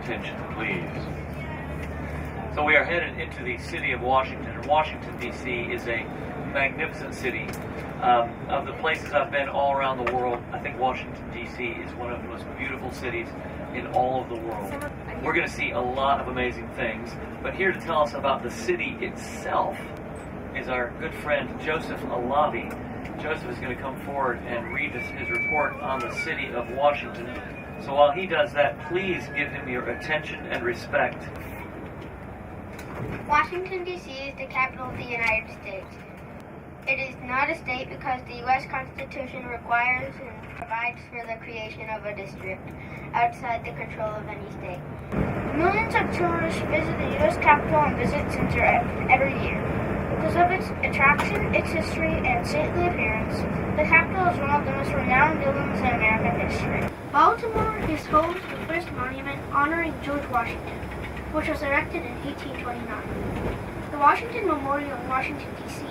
attention, please. So we are headed into the city of Washington, and Washington, D.C. is a magnificent city. Of the places I've been all around the world, I think Washington, D.C. is one of the most beautiful cities in all of the world. We're going to see a lot of amazing things, but here to tell us about the city itself is our good friend Joseph Alavi. Joseph is going to come forward and read his report on the city of Washington. So while he does that, please give him your attention and respect. Washington, D.C. is the capital of the United States. It is not a state because the U.S. Constitution requires and provides for the creation of a district outside the control of any state. Millions of tourists visit the U.S. Capitol and Visit Center every year. Because of its attraction, its history, and stately appearance, the Capitol is one of the most renowned buildings in American history. Baltimore is home to the first monument honoring George Washington, which was erected in 1829. The Washington Memorial in Washington, D.C.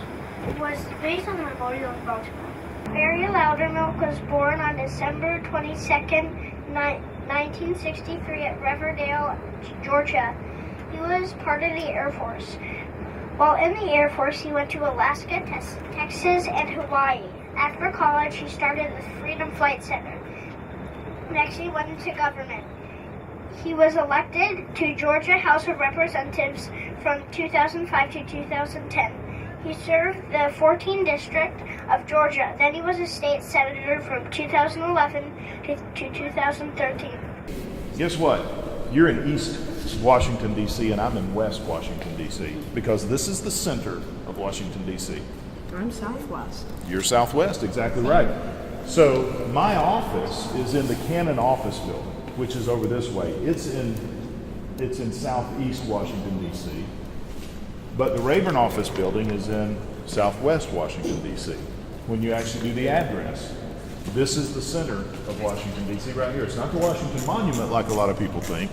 was based on the memorial in Baltimore. Mary Loudermilk was born on December 22nd, 1963 at Riverdale, Georgia. He was part of the Air Force. While in the Air Force, he went to Alaska, Texas, and Hawaii. After college, he started the Freedom Flight Center. Next, he went into government. He was elected to Georgia House of Representatives from 2005 to 2010. He served the 14th District of Georgia. Then he was a state senator from 2011 to 2013. Guess what? You're in East Washington, D.C., and I'm in West Washington, D.C., because this is the center of Washington, D.C. I'm Southwest. You're Southwest, exactly right. So my office is in the Cannon office building, which is over this way. It's in Southeast Washington, D.C., but the Rayburn office building is in Southwest Washington, D.C. When you actually do the address, this is the center of Washington, D.C. right here. It's not the Washington Monument like a lot of people think,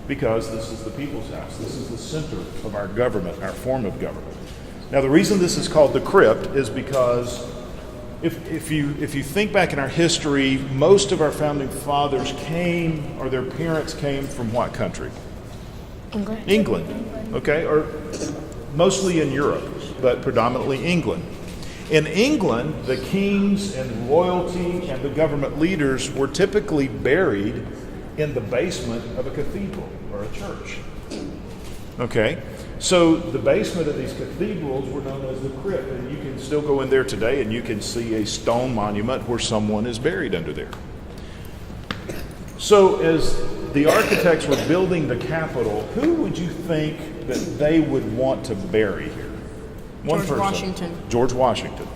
because this is the people's house. This is the center of our government, our form of government. Now, the reason this is called the crypt is because if you think back in our history, most of our founding fathers came, or their parents came from what country? England, okay, or mostly in Europe, but predominantly England. In England, the kings and royalty and the government leaders were typically buried in the basement of a cathedral or a church. Okay, so the basement of these cathedrals were known as the crypt, and you can still go in there today and you can see a stone monument where someone is buried under there. So as the architects were building the Capitol, who would you think that they would want to bury here? One George person. Washington. George Washington,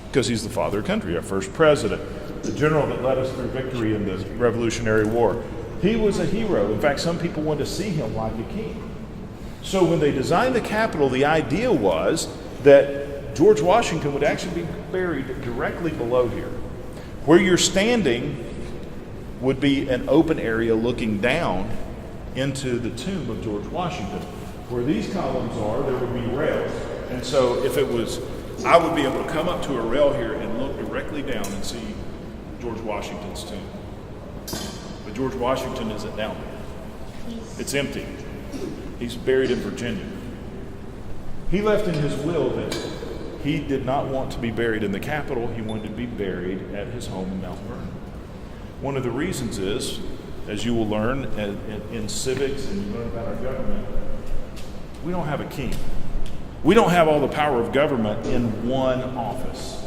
because he's the father of country, our first president, the general that led us through victory in the Revolutionary War. He was a hero. In fact, some people wanted to see him like a king. So when they designed the Capitol, the idea was that George Washington would actually be buried directly below here. Where you're standing would be an open area looking down into the tomb of George Washington. Where these columns are, there would be rails. And so if it was, I would be able to come up to a rail here and look directly down and see George Washington's tomb. But George Washington isn't down there. It's empty. He's buried in Virginia. He left in his will that he did not want to be buried in the Capitol. He wanted to be buried at his home in Mount Vernon. One of the reasons is, as you will learn in civics and you learn about our government, we don't have a king. We don't have all the power of government in one office.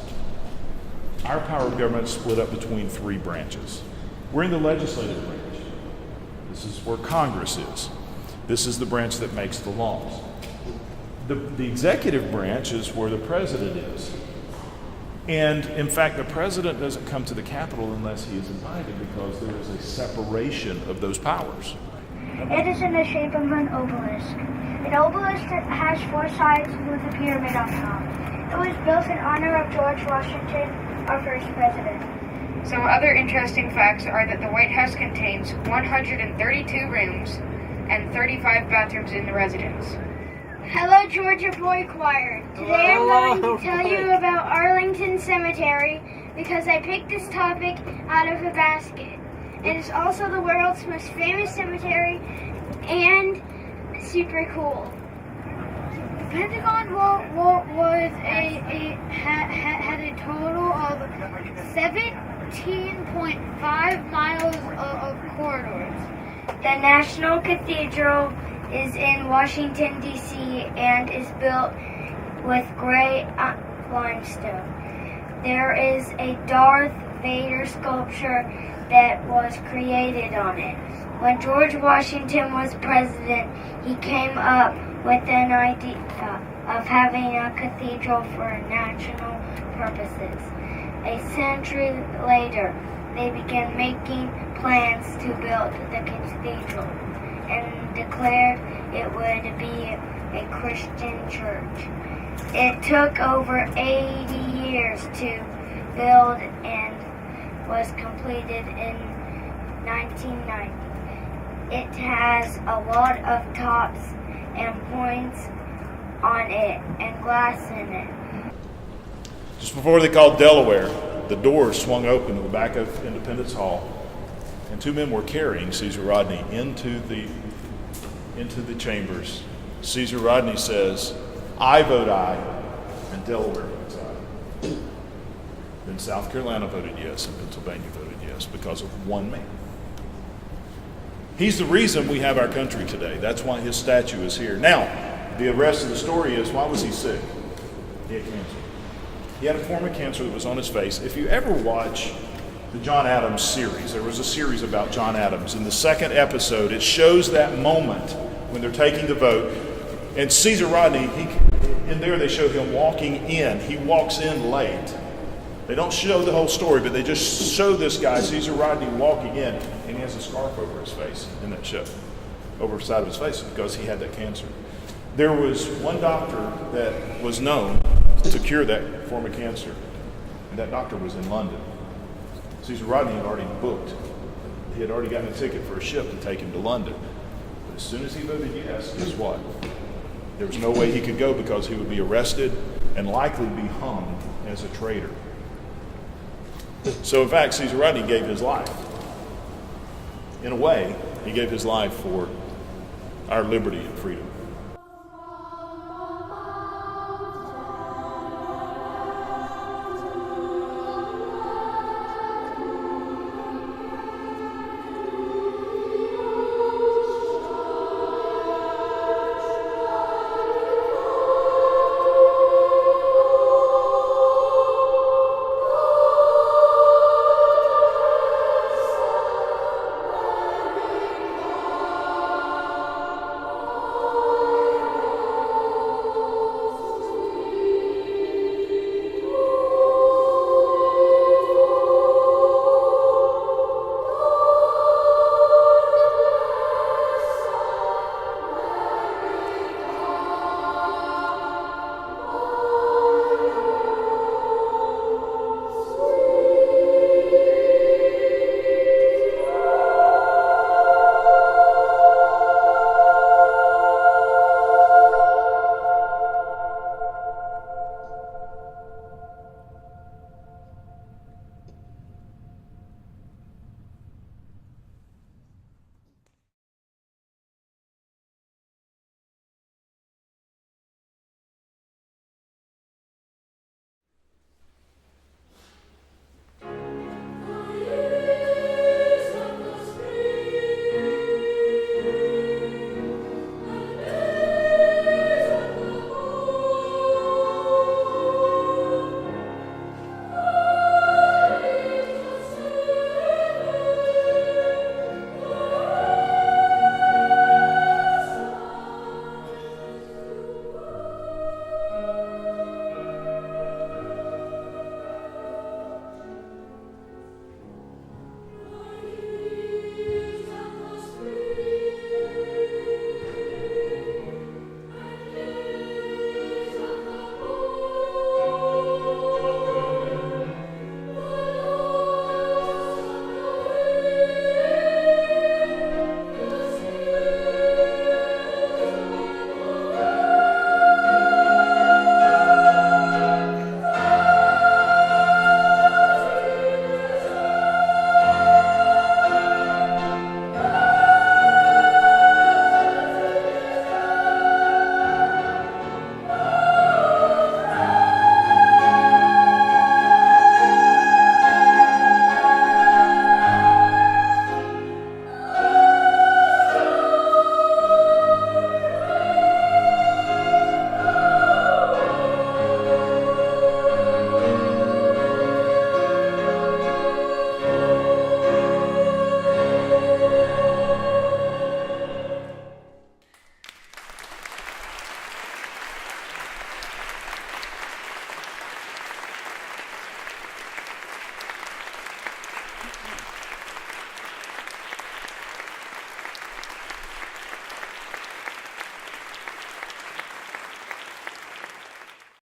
Our power of government is split up between three branches. We're in the legislative branch. This is where Congress is. This is the branch that makes the laws. The executive branch is where the president is. And in fact, the president doesn't come to the Capitol unless he is invited, because there is a separation of those powers. It is in the shape of an obelisk. An obelisk has four sides with a pyramid on top. It was built in honor of George Washington, our first president. Some other interesting facts are that the White House contains 132 rooms and 35 bathrooms in the residence. Hello, Georgia Boy Choir. Today I'm going to tell you about Arlington Cemetery because I picked this topic out of a basket. It is also the world's most famous cemetery and super cool. The Pentagon had a total of 17.5 miles of corridors. The National Cathedral is in Washington, D.C. and is built with gray limestone. There is a Darth Vader sculpture that was created on it. When George Washington was president, he came up with an idea of having a cathedral for national purposes. A century later, they began making plans to build the cathedral and declared it would be a Christian church. It took over 80 years to build and was completed in 1990. It has a lot of tops and points on it and glass in it. Just before they called Delaware, the doors swung open in the back of Independence Hall, and two men were carrying Caesar Rodney into the chambers. Caesar Rodney says, "I vote aye," and Delaware votes aye. Then South Carolina voted yes, and Pennsylvania voted yes because of one man. He's the reason we have our country today. That's why his statue is here. Now, the rest of the story is, why was he sick? He had cancer. He had a form of cancer that was on his face. If you ever watch the John Adams series, there was a series about John Adams. In the second episode, it shows that moment when they're taking the vote. And Caesar Rodney, in there they show him walking in. He walks in late. They don't show the whole story, but they just show this guy, Caesar Rodney, walking in, and he has a scarf over his face in that show, over the side of his face, because he had that cancer. There was one doctor that was known to cure that form of cancer, and that doctor was in London. Caesar Rodney had already booked. He had already gotten a ticket for a ship to take him to London. But as soon as he voted yes, guess what? There was no way he could go because he would be arrested and likely be hung as a traitor. So in fact, Caesar Rodney gave his life. In a way, he gave his life for our liberty and freedom.